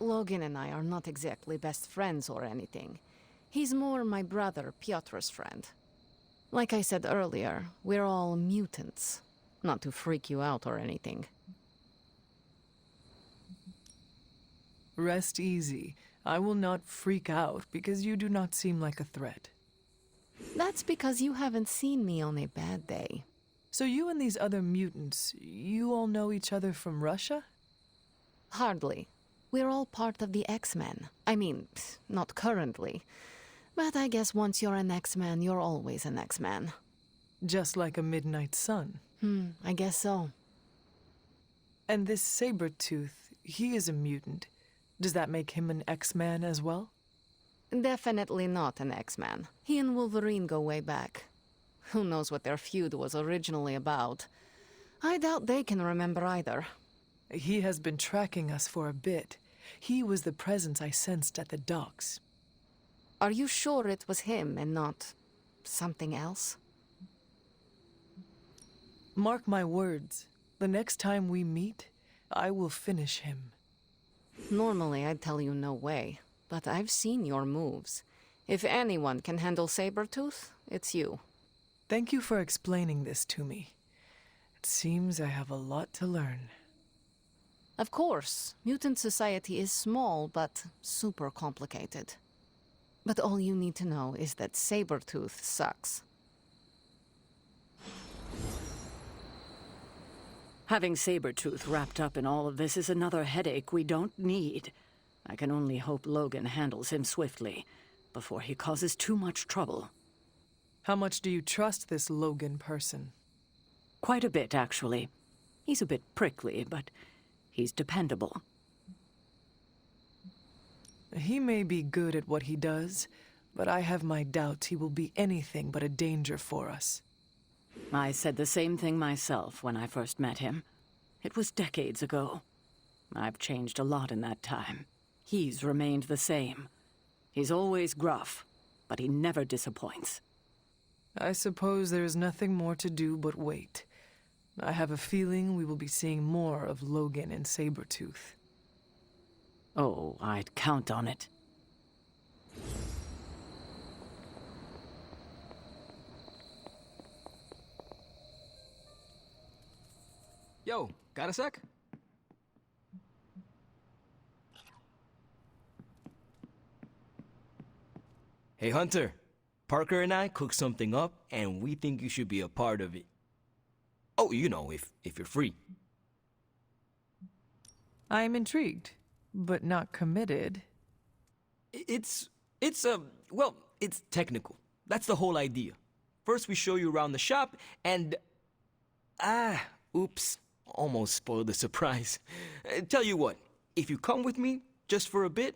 Logan and I are not exactly best friends or anything. He's more my brother, Piotr's friend. Like I said earlier, we're all mutants. Not to freak you out or anything. Rest easy. I will not freak out because you do not seem like a threat. That's because you haven't seen me on a bad day. So you and these other mutants, you all know each other from Russia? Hardly. We're all part of the X-Men. I mean, not currently. But I guess once you're an X-Man, you're always an X-Man. Just like a Midnight Sun. I guess so. And this Sabretooth, he is a mutant. Does that make him an X-Man as well? Definitely not an X-Man. He and Wolverine go way back. Who knows what their feud was originally about? I doubt they can remember either. He has been tracking us for a bit. He was the presence I sensed at the docks. Are you sure it was him and not something else? Mark my words. The next time we meet, I will finish him. Normally, I'd tell you no way, but I've seen your moves. If anyone can handle Sabretooth, it's you. Thank you for explaining this to me. It seems I have a lot to learn. Of course, mutant society is small, but super complicated. But all you need to know is that Sabretooth sucks. Having Sabretooth wrapped up in all of this is another headache we don't need. I can only hope Logan handles him swiftly, before he causes too much trouble. How much do you trust this Logan person? Quite a bit, actually. He's a bit prickly, but he's dependable. He may be good at what he does, but I have my doubts he will be anything but a danger for us. I said the same thing myself when I first met him. It was decades ago. I've changed a lot in that time. He's remained the same. He's always gruff, but he never disappoints. I suppose there is nothing more to do but wait. I have a feeling we will be seeing more of Logan and Sabretooth. Oh, I'd count on it. Yo, got a sec? Hey, Hunter. Parker and I cooked something up, and we think you should be a part of it. Oh, you know, if you're free. I am intrigued, but not committed. Well, it's technical. That's the whole idea. First, we show you around the shop, and... oops. Almost spoiled the surprise. Tell you what, if you come with me, just for a bit,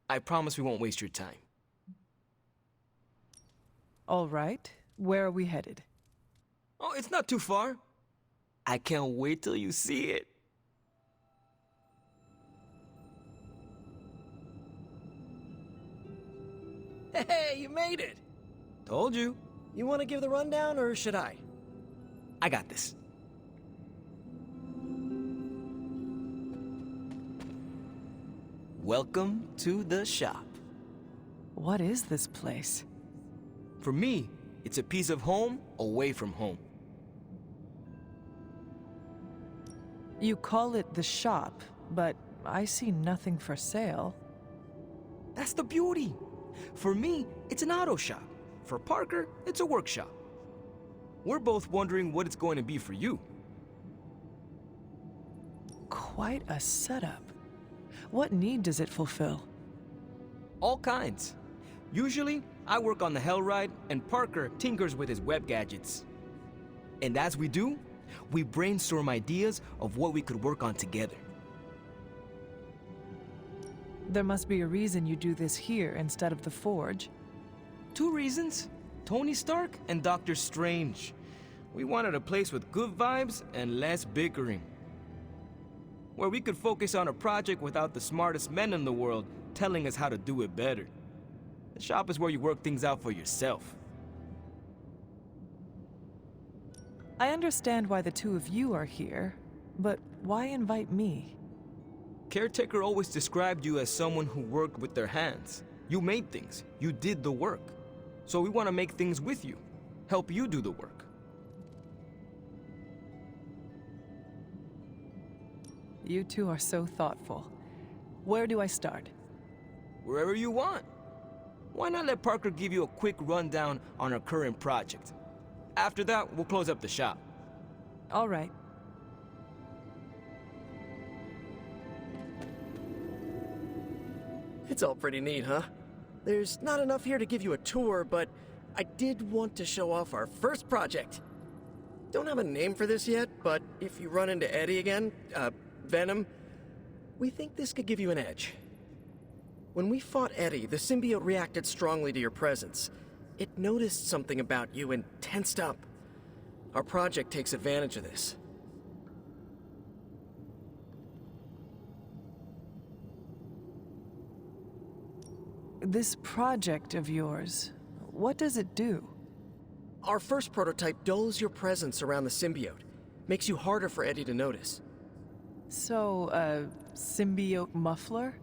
I promise we won't waste your time. All right. Where are we headed? Oh, it's not too far. I can't wait till you see it. Hey, you made it! Told you. You want to give the rundown, or should I? I got this. Welcome to the shop. What is this place? For me, it's a piece of home away from home. You call it the shop, but I see nothing for sale. That's the beauty. For me, it's an auto shop. For Parker, it's a workshop. We're both wondering what it's going to be for you. Quite a setup. What need does it fulfill? All kinds. Usually, I work on the Hellride, and Parker tinkers with his web gadgets. And as we do, we brainstorm ideas of what we could work on together. There must be a reason you do this here instead of the Forge. 2 reasons. Tony Stark and Doctor Strange. We wanted a place with good vibes and less bickering. Where we could focus on a project without the smartest men in the world telling us how to do it better. The shop is where you work things out for yourself. I understand why the two of you are here, but why invite me? Caretaker always described you as someone who worked with their hands. You made things. You did the work. So we want to make things with you. Help you do the work. You two are so thoughtful. Where do I start? Wherever you want. Why not let Parker give you a quick rundown on our current project? After that, we'll close up the shop. All right. It's all pretty neat, huh? There's not enough here to give you a tour, but I did want to show off our first project. Don't have a name for this yet, but if you run into Eddie again, Venom, we think this could give you an edge. When we fought Eddie, the symbiote reacted strongly to your presence. It noticed something about you and tensed up. Our project takes advantage of this. This project of yours, what does it do? Our first prototype dulls your presence around the symbiote. Makes you harder for Eddie to notice. So, a symbiote muffler?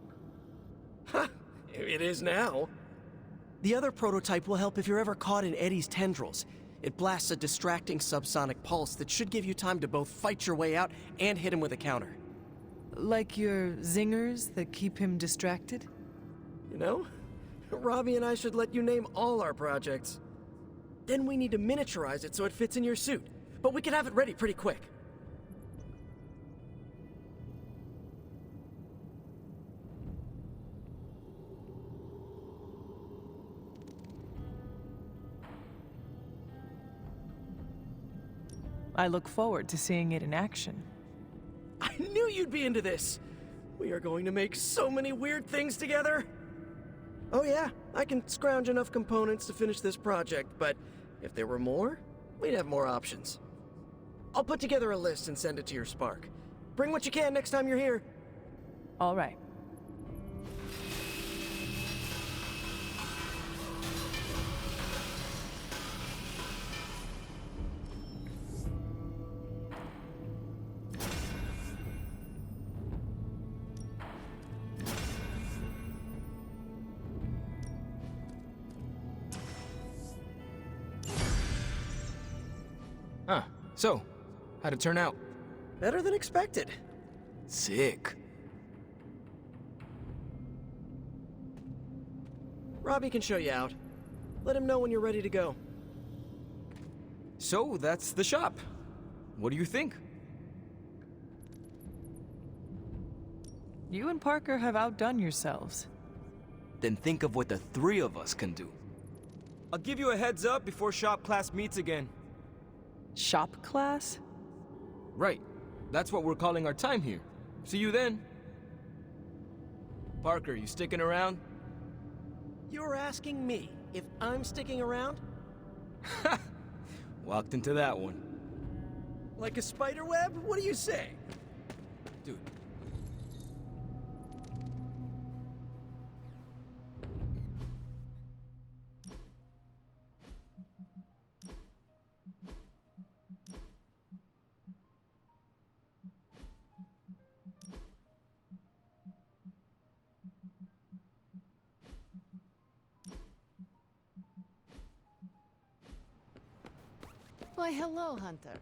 Ha! It is now. The other prototype will help if you're ever caught in Eddie's tendrils. It blasts a distracting subsonic pulse that should give you time to both fight your way out and hit him with a counter. Like your zingers that keep him distracted? You know, Robbie and I should let you name all our projects. Then we need to miniaturize it so it fits in your suit. But we can have it ready pretty quick. I look forward to seeing it in action. I knew you'd be into this! We are going to make so many weird things together! Oh yeah, I can scrounge enough components to finish this project, but if there were more, we'd have more options. I'll put together a list and send it to your Spark. Bring what you can next time you're here. All right. Huh. So, how'd it turn out? Better than expected. Sick. Robbie can show you out. Let him know when you're ready to go. So, that's the shop. What do you think? You and Parker have outdone yourselves. Then think of what the three of us can do. I'll give you a heads up before shop class meets again. Shop class? Right. That's what we're calling our time here. See you then. Parker, you sticking around? You're asking me if I'm sticking around? Walked into that one. Like a spider web? What do you say? Dude. Why, hello, Hunter.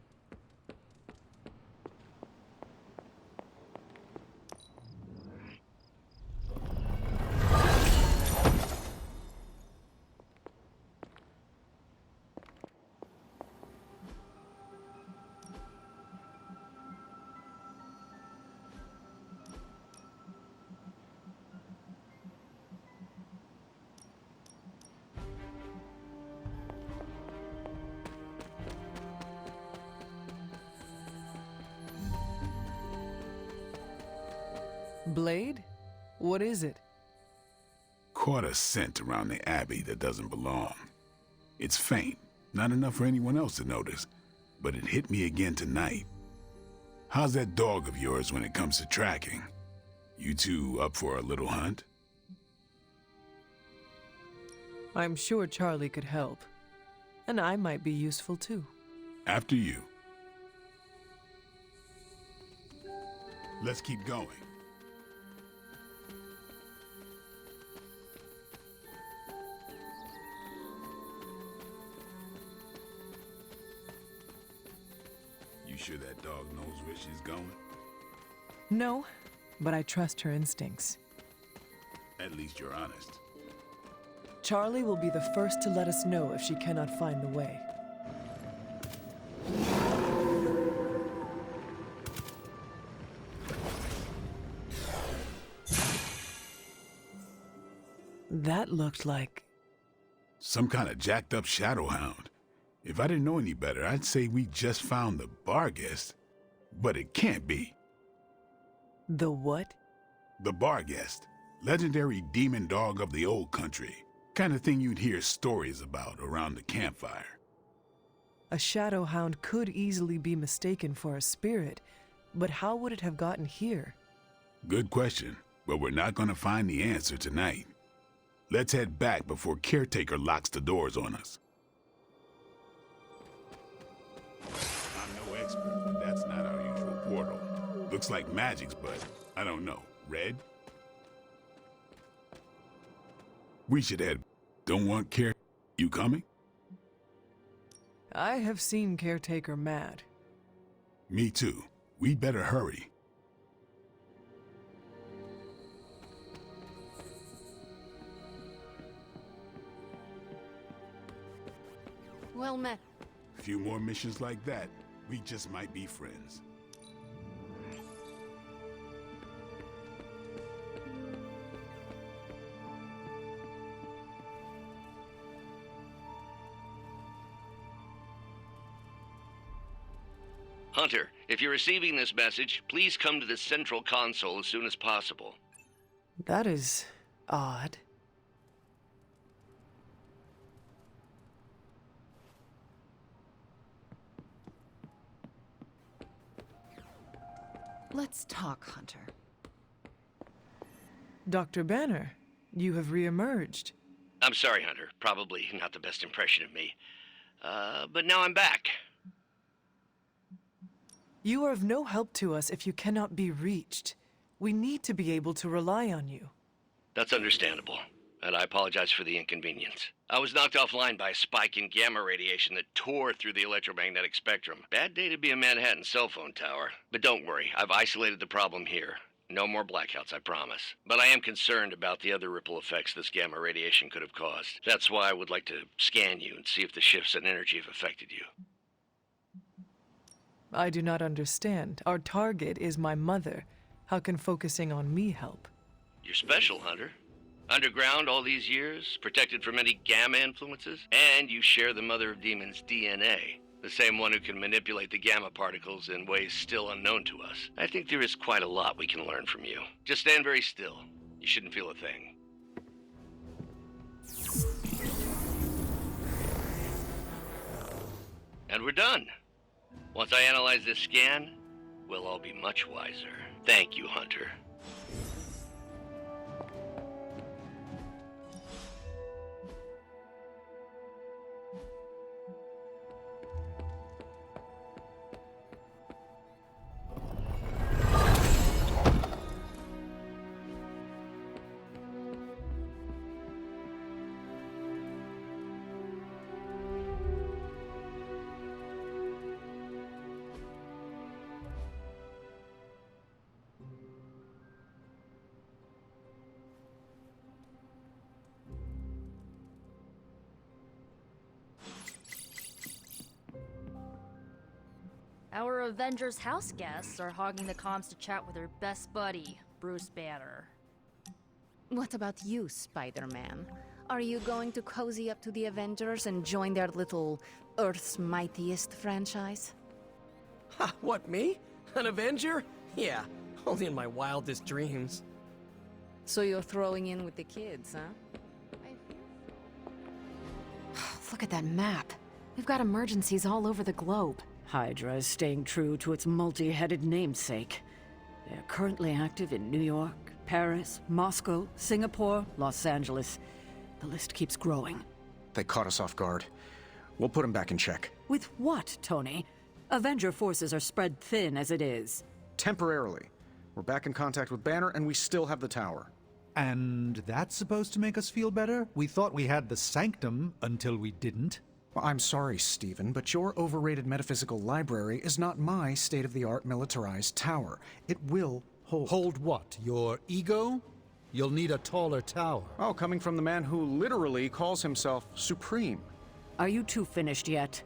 Blade? What is it? Caught a scent around the Abbey that doesn't belong. It's faint, not enough for anyone else to notice, but it hit me again tonight. How's that dog of yours when it comes to tracking? You two up for a little hunt? I'm sure Charlie could help. And I might be useful too. After you. Let's keep going. sure that dog knows where she's going? No, but I trust her instincts. At least you're honest. Charlie will be the first to let us know if she cannot find the way. That looked like... Some kind of jacked up shadowhound. If I didn't know any better, I'd say we just found the Barghest. But it can't be. The what? The Barghest. Legendary demon dog of the old country. Kind of thing you'd hear stories about around the campfire. A shadowhound could easily be mistaken for a spirit, but how would it have gotten here? Good question, but we're not gonna find the answer tonight. Let's head back before Caretaker locks the doors on us. I'm no expert, but that's not our usual portal. Looks like magic's, but I don't know. Red? We should head. Don't want Care. You coming? I have seen Caretaker mad. Me too. We'd better hurry. Well met. A few more missions like that, we just might be friends. Hunter, if you're receiving this message, please come to the central console as soon as possible. That is odd. Let's talk, Hunter. Dr. Banner, you have reemerged. I'm sorry, Hunter. Probably not the best impression of me. But now I'm back. You are of no help to us if you cannot be reached. We need to be able to rely on you. That's understandable, and I apologize for the inconvenience. I was knocked offline by a spike in gamma radiation that tore through the electromagnetic spectrum. Bad day to be a Manhattan cell phone tower. But don't worry, I've isolated the problem here. No more blackouts, I promise. But I am concerned about the other ripple effects this gamma radiation could have caused. That's why I would like to scan you and see if the shifts in energy have affected you. I do not understand. Our target is my mother. How can focusing on me help? You're special, Hunter. Underground all these years, protected from any gamma influences, and you share the Mother of Demons' DNA. The same one who can manipulate the gamma particles in ways still unknown to us. I think there is quite a lot we can learn from you. Just stand very still. You shouldn't feel a thing. And we're done. Once I analyze this scan, we'll all be much wiser. Thank you, Hunter. Our Avengers house guests are hogging the comms to chat with their best buddy, Bruce Banner. What about you, Spider-Man? Are you going to cozy up to the Avengers and join their little Earth's Mightiest franchise? Ha, what, me? An Avenger? Yeah, only in my wildest dreams. So you're throwing in with the kids, huh? Look at that map. We've got emergencies all over the globe. Hydra is staying true to its multi-headed namesake. They're currently active in New York, Paris, Moscow, Singapore, Los Angeles. The list keeps growing. They caught us off guard. We'll put them back in check. With what, Tony? Avenger forces are spread thin as it is. Temporarily. We're back in contact with Banner, and we still have the tower. And that's supposed to make us feel better? We thought we had the Sanctum until we didn't. Well, I'm sorry, Stephen, but your overrated metaphysical library is not my state-of-the-art militarized tower. It will hold. Hold what? Your ego? You'll need a taller tower. Oh, coming from the man who literally calls himself Supreme. Are you two finished yet?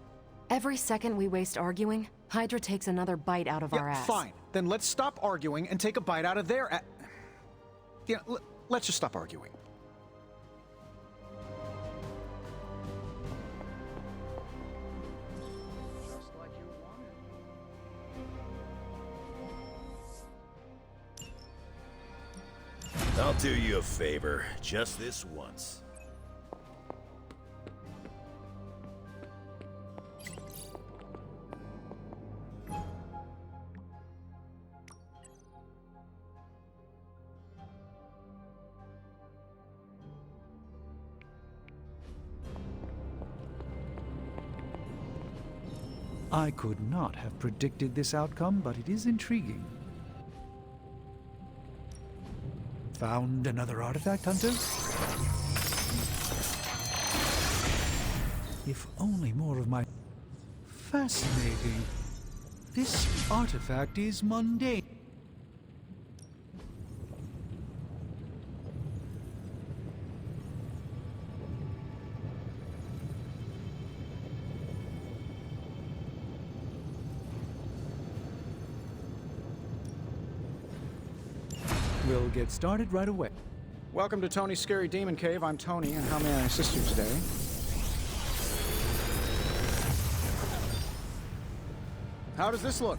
Every second we waste arguing, Hydra takes another bite out of our ass. Fine. Then let's stop arguing and take a bite out of their let's just stop arguing. Just like you wanted. I'll do you a favor, just this once. I could not have predicted this outcome, but it is intriguing. Found another artifact, Hunter? If only more of my... Fascinating. This artifact is mundane. We'll get started right away. Welcome to Tony's Scary Demon Cave. I'm Tony, and how may I assist you today? How does this look?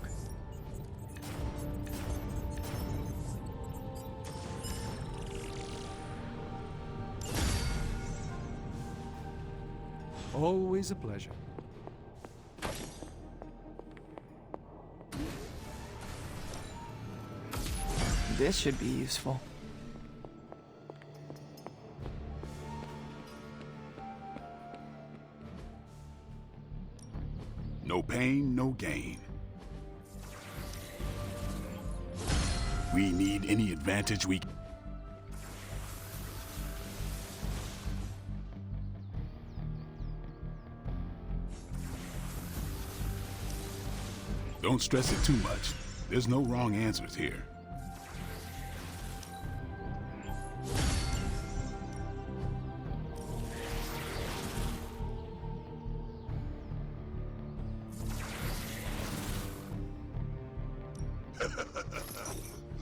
Always a pleasure. This should be useful. No pain, no gain. We need any advantage we can. Don't stress it too much. There's no wrong answers here.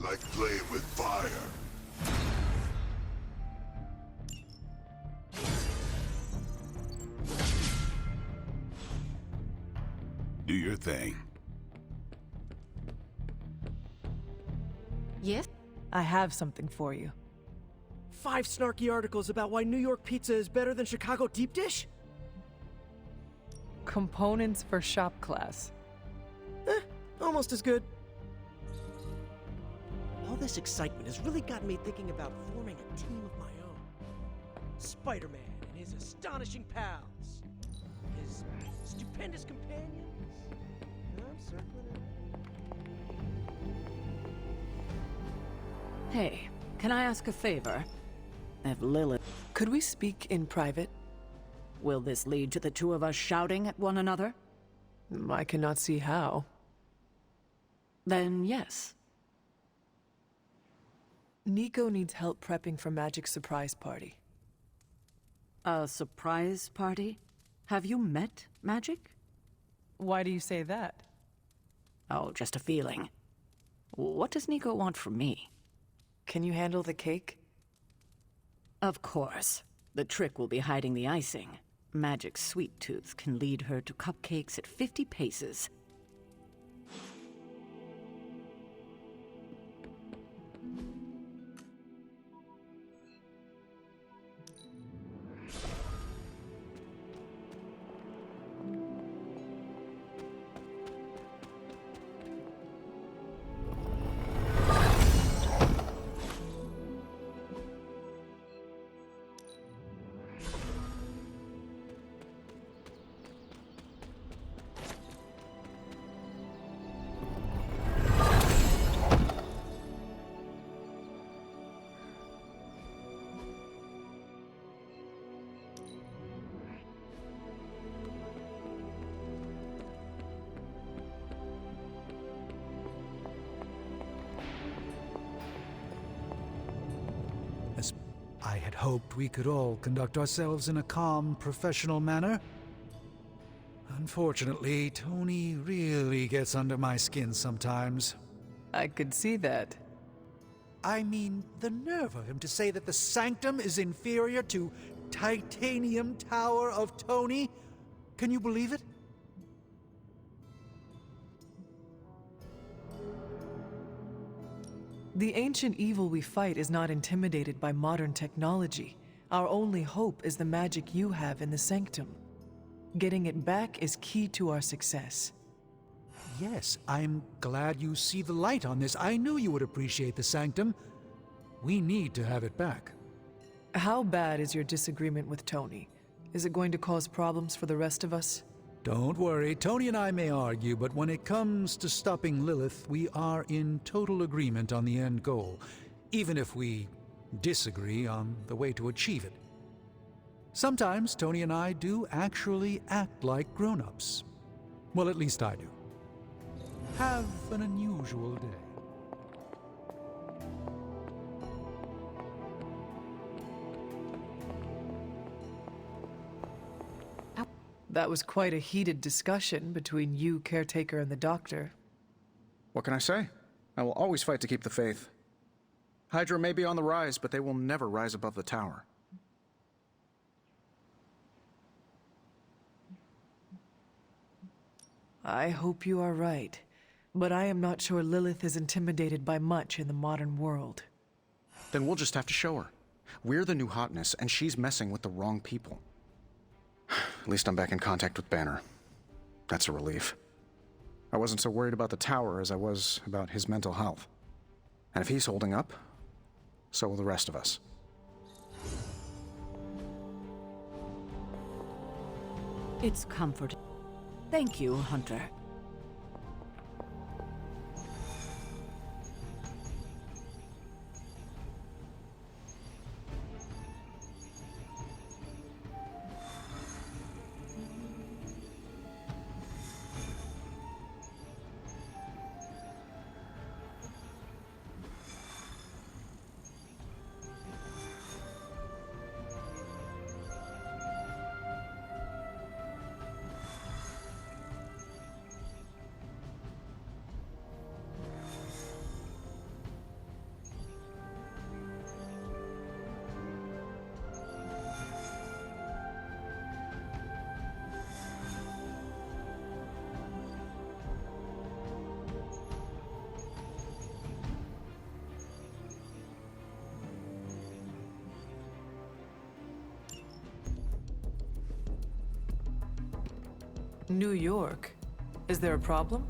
Like playing with fire. Do your thing. Yes? I have something for you. 5 snarky articles about why New York pizza is better than Chicago deep dish? Components for shop class. Almost as good. All this excitement has really got me thinking about forming a team of my own. Spider-Man and his astonishing pals. His stupendous companions. I'm circling it. Hey, can I ask a favor? If Lilith... Could we speak in private? Will this lead to the two of us shouting at one another? I cannot see how. Then yes. Nico needs help prepping for Magic's surprise party. A surprise party? Have you met Magic? Why do you say that? Oh, just a feeling. What does Nico want from me? Can you handle the cake? Of course. The trick will be hiding the icing. Magic's sweet tooth can lead her to cupcakes at 50 paces. I had hoped we could all conduct ourselves in a calm, professional manner. Unfortunately, Tony really gets under my skin sometimes. I could see that. I mean, the nerve of him to say that the Sanctum is inferior to Titanium Tower of Tony. Can you believe it? The ancient evil we fight is not intimidated by modern technology. Our only hope is the magic you have in the Sanctum. Getting it back is key to our success. Yes, I'm glad you see the light on this. I knew you would appreciate the Sanctum. We need to have it back. How bad is your disagreement with Tony? Is it going to cause problems for the rest of us? Don't worry, Tony and I may argue, but when it comes to stopping Lilith, we are in total agreement on the end goal, even if we disagree on the way to achieve it. Sometimes Tony and I do actually act like grown-ups. Well, at least I do. Have an unusual day. That was quite a heated discussion between you, Caretaker, and the Doctor. What can I say? I will always fight to keep the faith. Hydra may be on the rise, but they will never rise above the tower. I hope you are right, but I am not sure Lilith is intimidated by much in the modern world. Then we'll just have to show her. We're the new hotness, and she's messing with the wrong people. At least I'm back in contact with Banner. That's a relief. I wasn't so worried about the tower as I was about his mental health. And if he's holding up, so will the rest of us. It's comforting. Thank you, Hunter. New York? Is there a problem?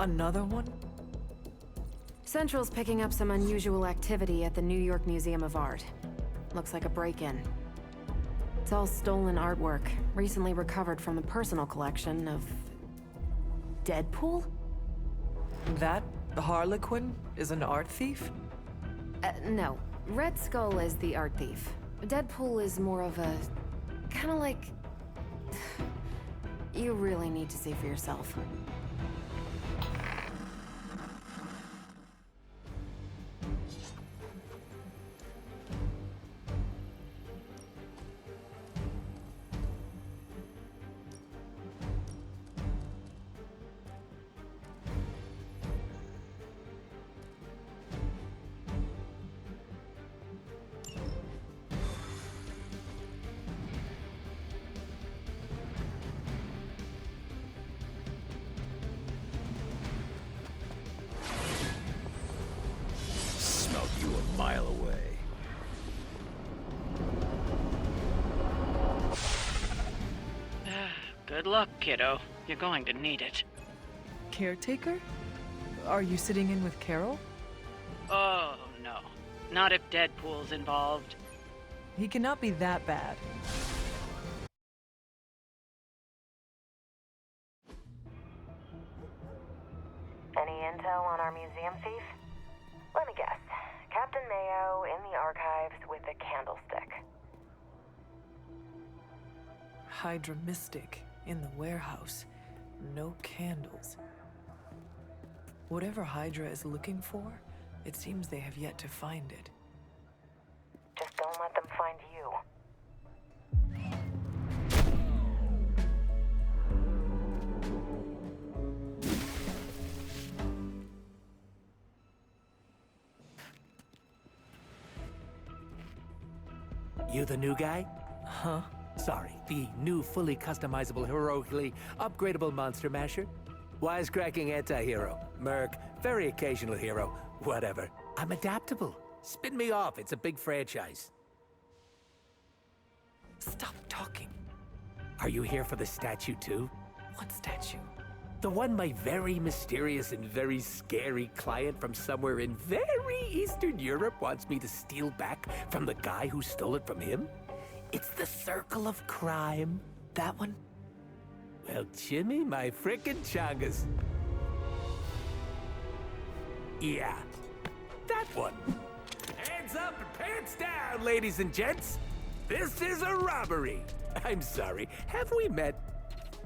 Another one? Central's picking up some unusual activity at the New York Museum of Art. Looks like a break-in. It's all stolen artwork, recently recovered from the personal collection of... Deadpool? That Harlequin is an art thief? No. Red Skull is the art thief. Deadpool is more of a... kinda like... You really need to see for yourself. Mile away. Good luck, kiddo. You're going to need it. Caretaker? Are you sitting in with Carol? Oh, no. Not if Deadpool's involved. He cannot be that bad. Any intel on our museum thief? Let me guess. Captain Mayo in the archives with a candlestick. Hydra Mystic in the warehouse. No candles. Whatever Hydra is looking for, it seems they have yet to find it. them find you. You the new guy? Huh? Sorry, the new fully customizable, heroically upgradable Monster Masher? Wisecracking anti-hero. Merc, very occasional hero. Whatever. I'm adaptable. Spin me off, it's a big franchise. Stop talking. Are you here for the statue too? What statue? The one my very mysterious and very scary client from somewhere in very Eastern Europe wants me to steal back from the guy who stole it from him? It's the Circle of Crime. That one? Well, Jimmy, my frickin' chongas. Yeah, that one. Hands up and pants down, ladies and gents. This is a robbery. I'm sorry, have we met?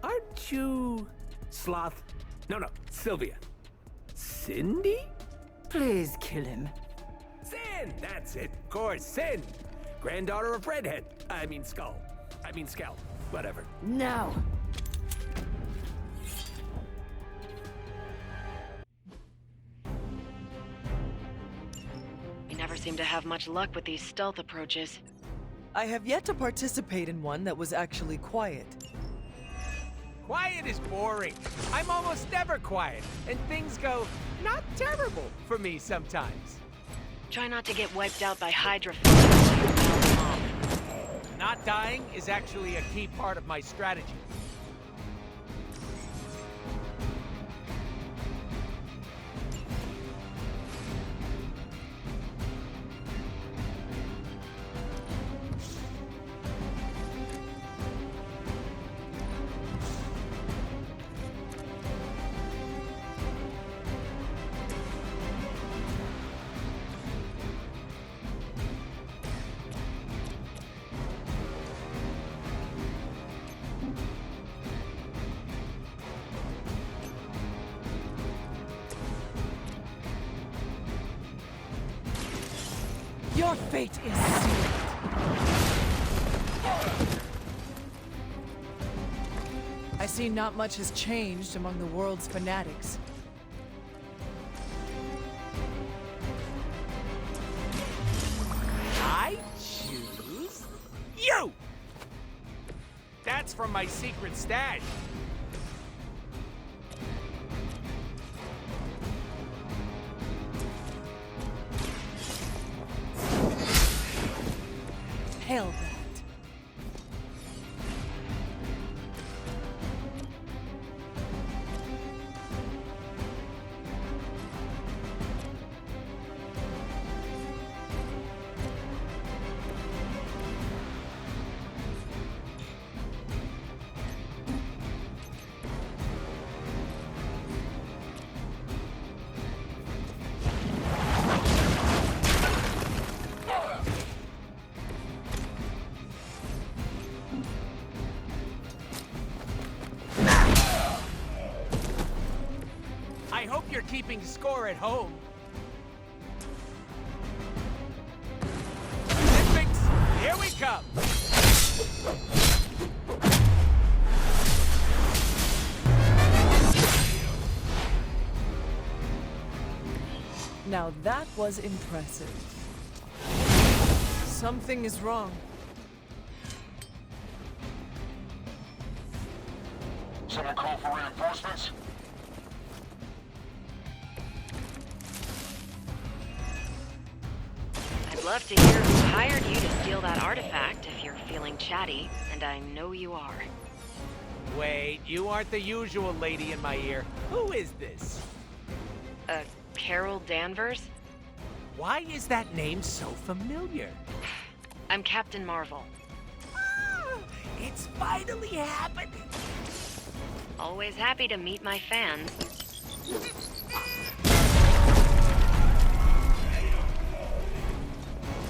Aren't you... Sloth? No, Sylvia. Cindy? Please kill him. Sin! That's it, of course, Sin. Granddaughter of Redhead. I mean Skull. Whatever. No. We never seem to have much luck with these stealth approaches. I have yet to participate in one that was actually quiet. Quiet is boring. I'm almost never quiet, and things go not terrible for me sometimes. Try not to get wiped out by Hydra. Not dying is actually a key part of my strategy. Your fate is sealed. I see not much has changed among the world's fanatics. I choose you! That's from my secret stash. Hail that. I hope you're keeping score at home. Olympics, here we come! Now that was impressive. Something is wrong. Someone call for reinforcements? I'd love to hear who hired you to steal that artifact if you're feeling chatty, and I know you are. Wait, you aren't the usual lady in my ear. Who is this? Carol Danvers? Why is that name so familiar? I'm Captain Marvel. Ah, it's finally happening! Always happy to meet my fans.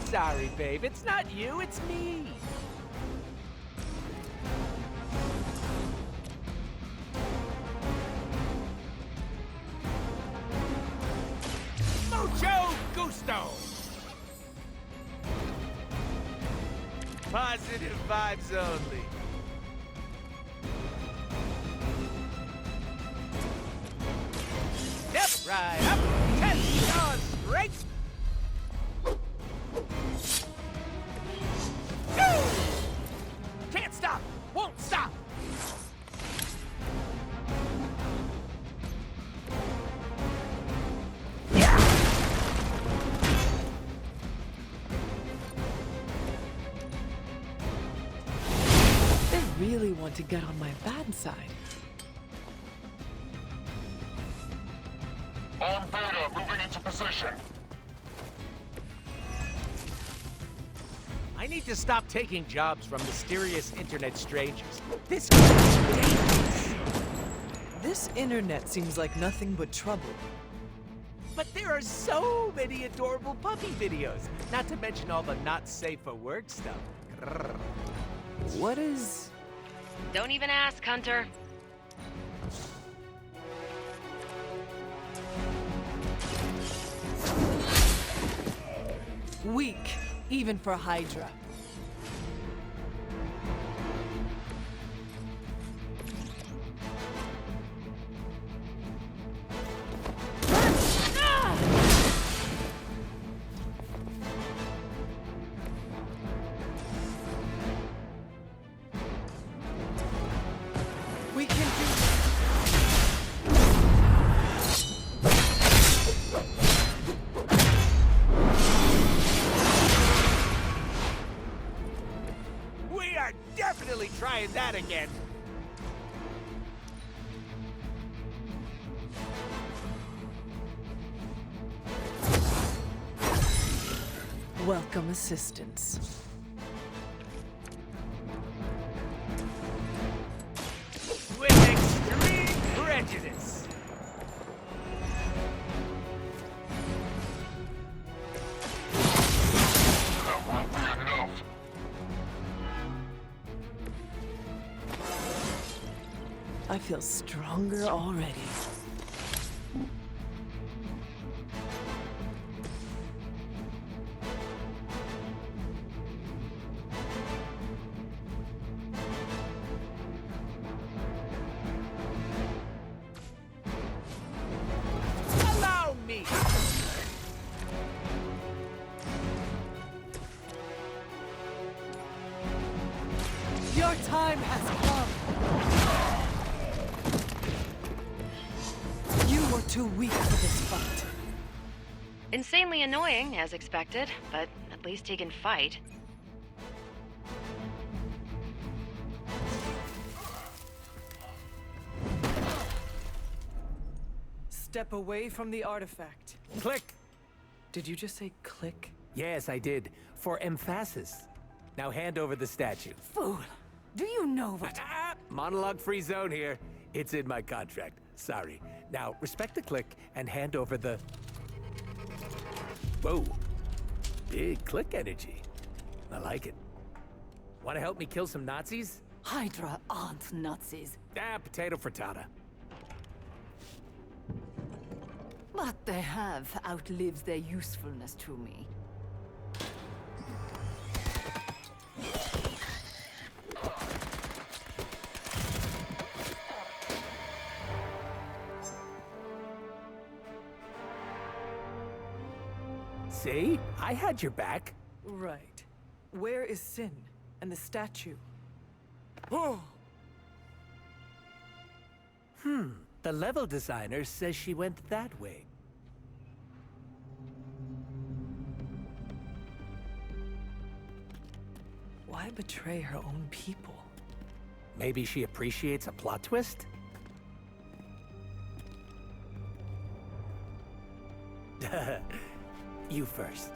Sorry, babe. It's not you, it's me. Mucho gusto! Positive vibes only. Step right up, 10 stars straight. Go! Can't stop, won't stop. They really want to get on my bad side. On Beta, moving into position. I need to stop taking jobs from mysterious internet strangers. This is dangerous. This internet seems like nothing but trouble. But there are so many adorable puppy videos, not to mention all the not safe for work stuff. Grrr. What is... Don't even ask, Hunter. Weak, even for Hydra. We can do We are definitely trying that again. welcome assistance. With extreme prejudice. That won't be enough. I feel stronger already. Allow me. Your time has come. You were too weak for this fight. Insanely annoying, as expected, but at least he can fight. Step away from the artifact. Click. Did you just say click? Yes, I did. For emphasis. Now hand over the statue. Fool! Do you know what? Monologue-free zone here. It's in my contract. Sorry. Now, respect the click and hand over the... Whoa. Big click energy. I like it. Want to help me kill some Nazis? Hydra aren't Nazis. Potato frittata. What they have outlives their usefulness to me. See? I had your back. Right. Where is Sin and the statue? The level designer says she went that way. Why betray her own people? Maybe she appreciates a plot twist? You first.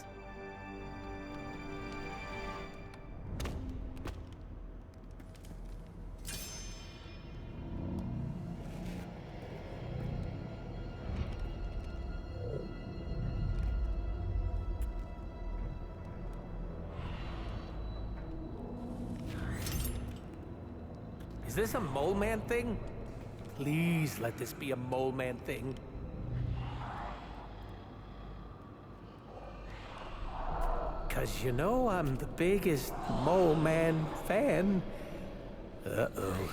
Is this a mole man thing? Please let this be a mole man thing. 'Cause you know I'm the biggest Mole Man fan. Uh-oh.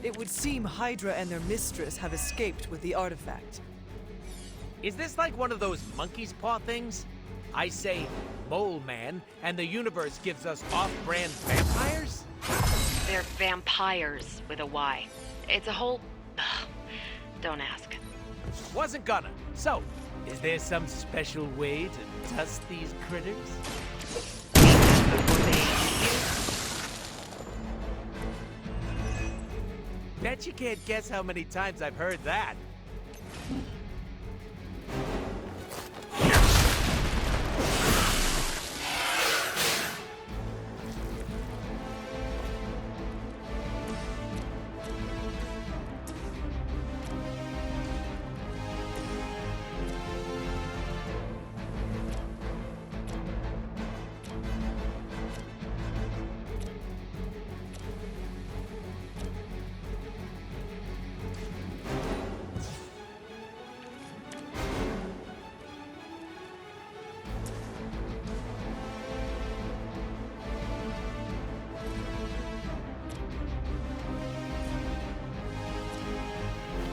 It would seem Hydra and their mistress have escaped with the artifact. Is this like one of those monkey's paw things? I say Mole Man, and the universe gives us off-brand vampires? They're vampires with a Y. It's a whole... Ugh. Don't ask. Wasn't gonna. So, is there some special way to dust these critters? Bet you can't guess how many times I've heard that.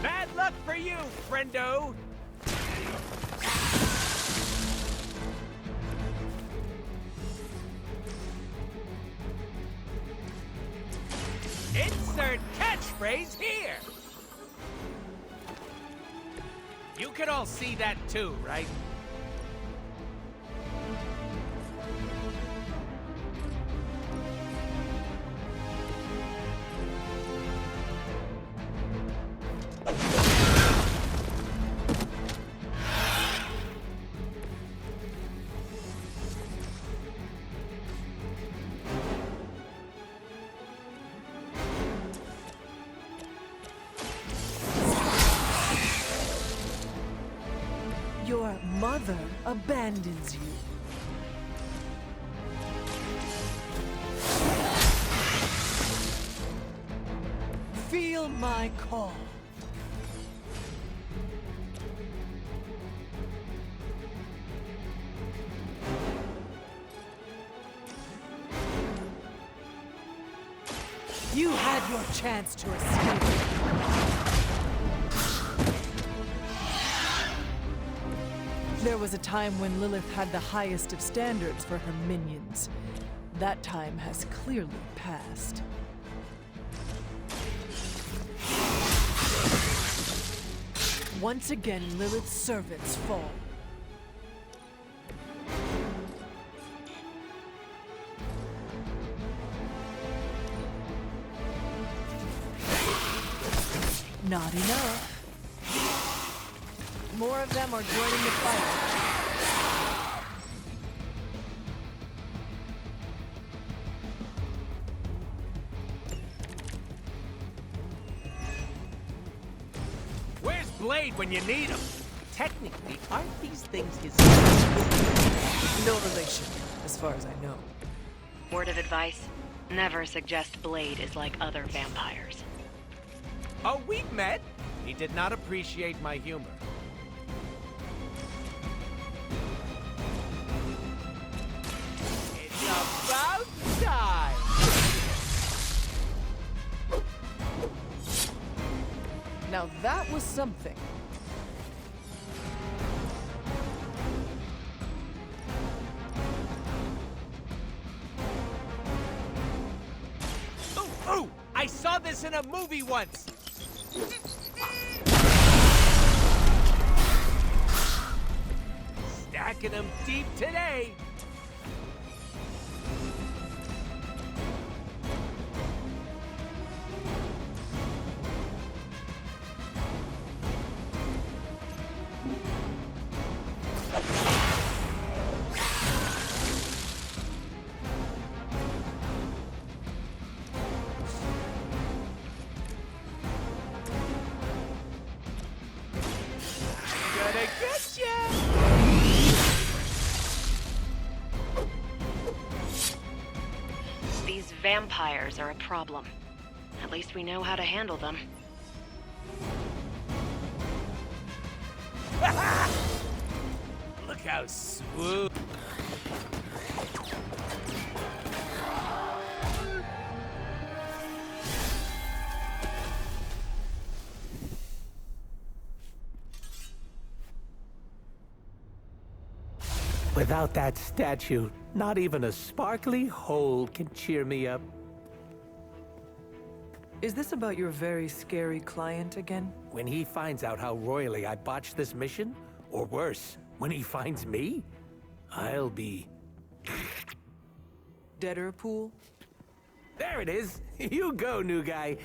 Bad luck for you, friendo! Insert catchphrase here! You can all see that too, right? Your mother abandons you. Feel my call. You had your chance to escape. There was a time when Lilith had the highest of standards for her minions. That time has clearly passed. Once again, Lilith's servants fall. Not enough. More of them are joining the fight. Where's Blade when you need him? Technically, aren't these things his... No relation, as far as I know. Word of advice, never suggest Blade is like other vampires. Oh, we've met? He did not appreciate my humor. It's about time! Now that was something. Ooh, ooh! I saw this in a movie once! Stacking them deep today! Gonna get ya! Those vampires are a problem. At least we know how to handle them. Look how swoop. Without that statue, not even a sparkly hole can cheer me up. Is this about your very scary client again? When he finds out how royally I botched this mission, or worse, when he finds me, I'll be... Deader pool? There it is! You go, new guy!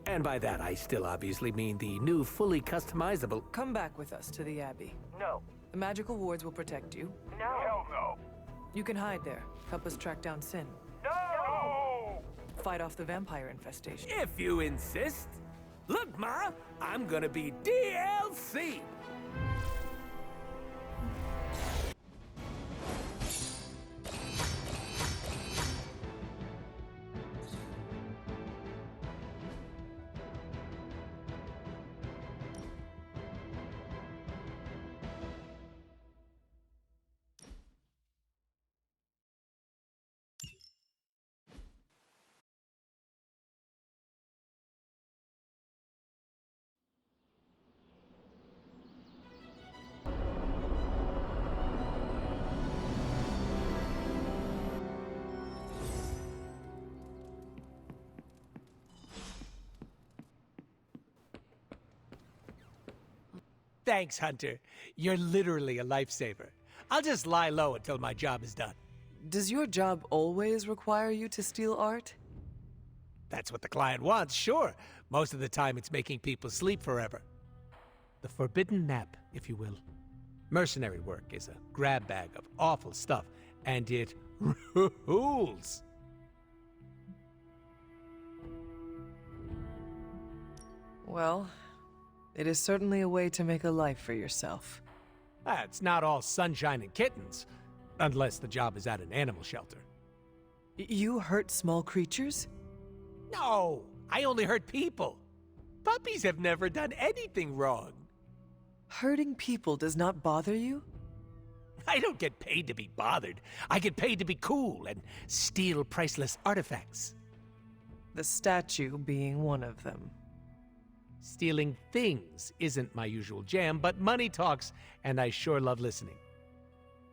And by that, I still obviously mean the new, fully customizable... Come back with us to the Abbey. No. The magical wards will protect you. No. Hell no. You can hide there. Help us track down Sin. No! Fight off the vampire infestation. If you insist. Look, Ma, I'm gonna be DLC! Thanks, Hunter. You're literally a lifesaver. I'll just lie low until my job is done. Does your job always require you to steal art? That's what the client wants, sure. Most of the time it's making people sleep forever. The forbidden nap, if you will. Mercenary work is a grab bag of awful stuff, and it rules. Well, it is certainly a way to make a life for yourself. It's not all sunshine and kittens, unless the job is at an animal shelter. You hurt small creatures? No, I only hurt people. Puppies have never done anything wrong. Hurting people does not bother you? I don't get paid to be bothered. I get paid to be cool and steal priceless artifacts. The statue being one of them. Stealing things isn't my usual jam, but money talks, and I sure love listening.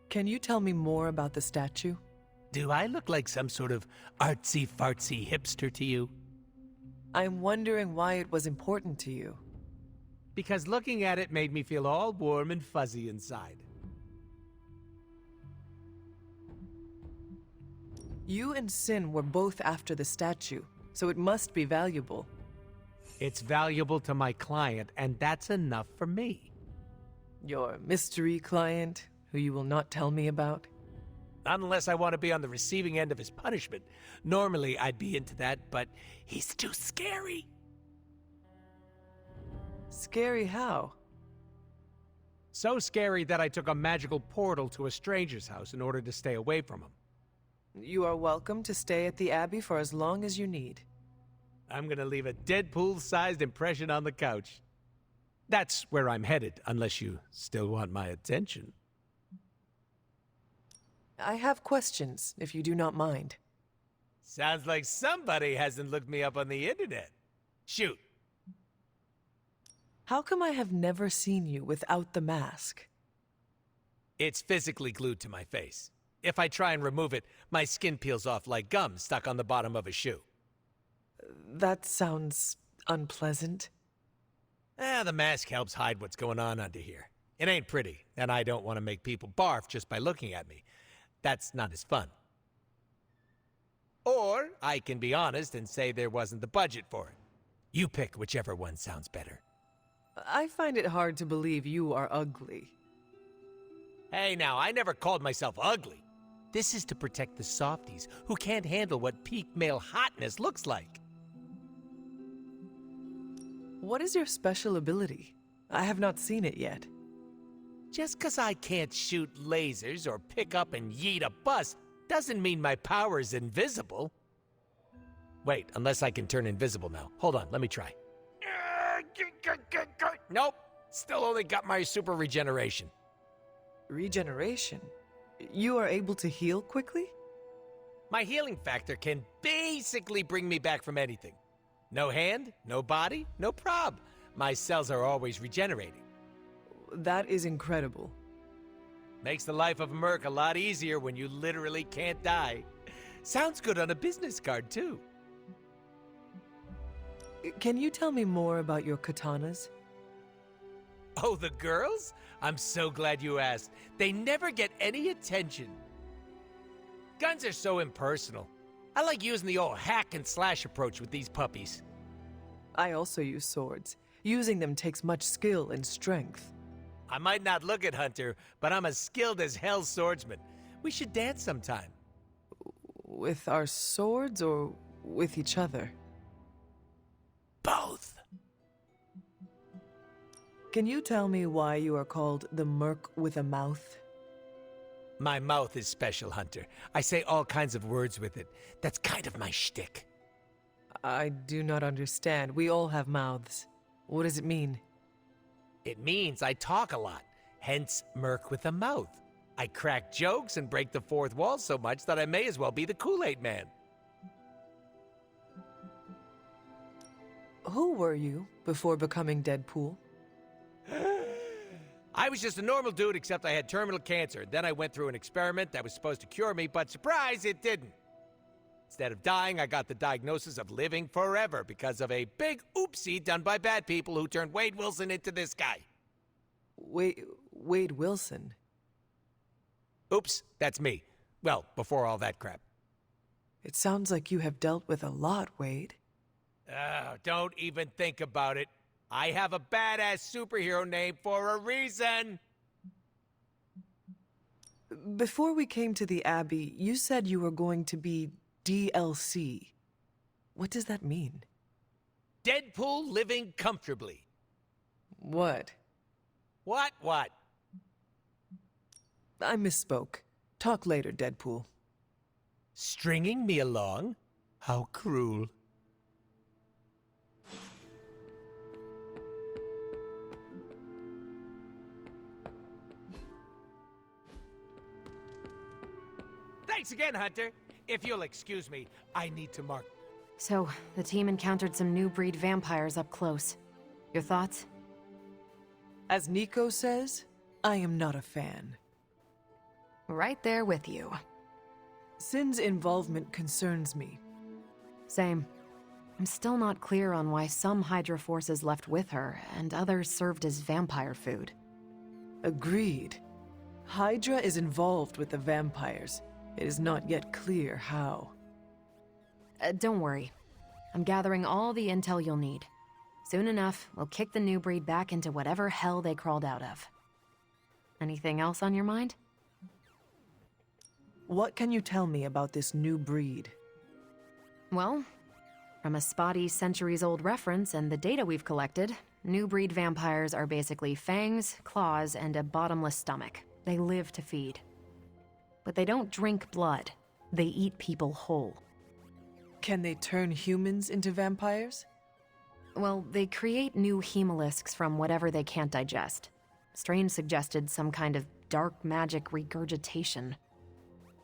Can you tell me more about the statue? Do I look like some sort of artsy-fartsy hipster to you? I'm wondering why it was important to you. Because looking at it made me feel all warm and fuzzy inside. You and Sin were both after the statue, so it must be valuable. It's valuable to my client, and that's enough for me. Your mystery client, who you will not tell me about? Not unless I want to be on the receiving end of his punishment. Normally, I'd be into that, but he's too scary. Scary how? So scary that I took a magical portal to a stranger's house in order to stay away from him. You are welcome to stay at the Abbey for as long as you need. I'm gonna leave a Deadpool-sized impression on the couch. That's where I'm headed, unless you still want my attention. I have questions, if you do not mind. Sounds like somebody hasn't looked me up on the internet. Shoot. How come I have never seen you without the mask? It's physically glued to my face. If I try and remove it, my skin peels off like gum stuck on the bottom of a shoe. That sounds unpleasant. The mask helps hide what's going on under here. It ain't pretty, and I don't want to make people barf just by looking at me. That's not as fun. Or I can be honest and say there wasn't the budget for it. You pick whichever one sounds better. I find it hard to believe you are ugly. Hey now, I never called myself ugly. This is to protect the softies who can't handle what peak male hotness looks like. What is your special ability? I have not seen it yet. Just 'cause I can't shoot lasers or pick up and yeet a bus doesn't mean my power is invisible. Wait, unless I can turn invisible now. Hold on, let me try. Nope, still only got my super regeneration. Regeneration? You are able to heal quickly? My healing factor can basically bring me back from anything. No hand, no body, no prob. My cells are always regenerating. That is incredible. Makes the life of a merc a lot easier when you literally can't die. Sounds good on a business card, too. Can you tell me more about your katanas? Oh, the girls? I'm so glad you asked. They never get any attention. Guns are so impersonal. I like using the old hack and slash approach with these puppies. I also use swords. Using them takes much skill and strength. I might not look it, Hunter, but I'm as skilled as hell's swordsman. We should dance sometime. With our swords or with each other? Both. Can you tell me why you are called the Merc with a Mouth? My mouth is special, Hunter. I say all kinds of words with it. That's kind of my shtick. I do not understand. We all have mouths. What does it mean? It means I talk a lot, hence Merc with a Mouth. I crack jokes and break the fourth wall so much that I may as well be the Kool-Aid Man. Who were you before becoming Deadpool? I was just a normal dude, except I had terminal cancer. Then I went through an experiment that was supposed to cure me, but surprise, it didn't. Instead of dying, I got the diagnosis of living forever because of a big oopsie done by bad people who turned Wade Wilson into this guy. Wade Wilson? Oops, that's me. Well, before all that crap. It sounds like you have dealt with a lot, Wade. Don't even think about it. I have a badass superhero name for a reason. Before we came to the Abbey, you said you were going to be DLC. What does that mean? Deadpool living comfortably. What? What? I misspoke. Talk later, Deadpool. Stringing me along? How cruel. Thanks again, Hunter. If you'll excuse me, I need to mark. So, the team encountered some new breed vampires up close. Your thoughts? As Nico says, I am not a fan. Right there with you. Sin's involvement concerns me. Same. I'm still not clear on why some Hydra forces left with her, and others served as vampire food. Agreed. Hydra is involved with the vampires. It is not yet clear how. Don't worry. I'm gathering all the intel you'll need. Soon enough, we'll kick the new breed back into whatever hell they crawled out of. Anything else on your mind? What can you tell me about this new breed? Well, from a spotty centuries-old reference and the data we've collected, new breed vampires are basically fangs, claws, and a bottomless stomach. They live to feed. But they don't drink blood. They eat people whole. Can they turn humans into vampires? Well, they create new hemolisks from whatever they can't digest. Strange suggested some kind of dark magic regurgitation.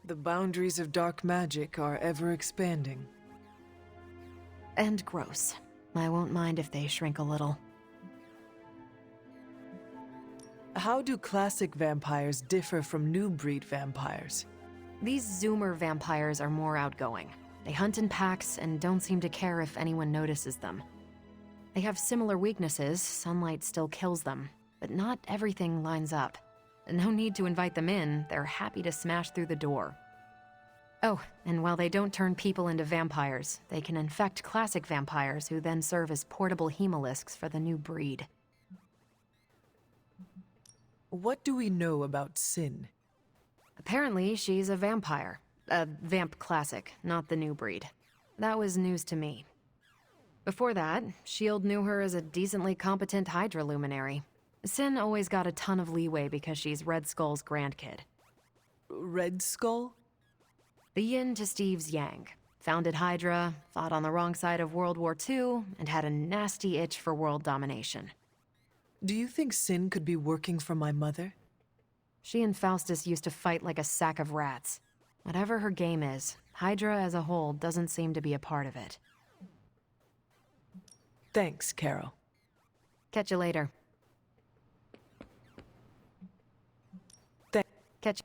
The boundaries of dark magic are ever expanding. And gross. I won't mind if they shrink a little. How do classic vampires differ from new breed vampires? These Zoomer vampires are more outgoing. They hunt in packs and don't seem to care if anyone notices them. They have similar weaknesses, sunlight still kills them, but not everything lines up. No need to invite them in, they're happy to smash through the door. Oh, and while they don't turn people into vampires, they can infect classic vampires who then serve as portable hemolisks for the new breed. What do we know about Sin? Apparently, she's a vampire. A vamp classic, not the new breed. That was news to me. Before that, S.H.I.E.L.D. knew her as a decently competent Hydra luminary. Sin always got a ton of leeway because she's Red Skull's grandkid. Red Skull? The yin to Steve's yang. Founded Hydra, fought on the wrong side of World War II, and had a nasty itch for world domination. Do you think Sin could be working for my mother? She and Faustus used to fight like a sack of rats. Whatever her game is, Hydra as a whole doesn't seem to be a part of it. Thanks, Carol. Catch you later. Th- Catch.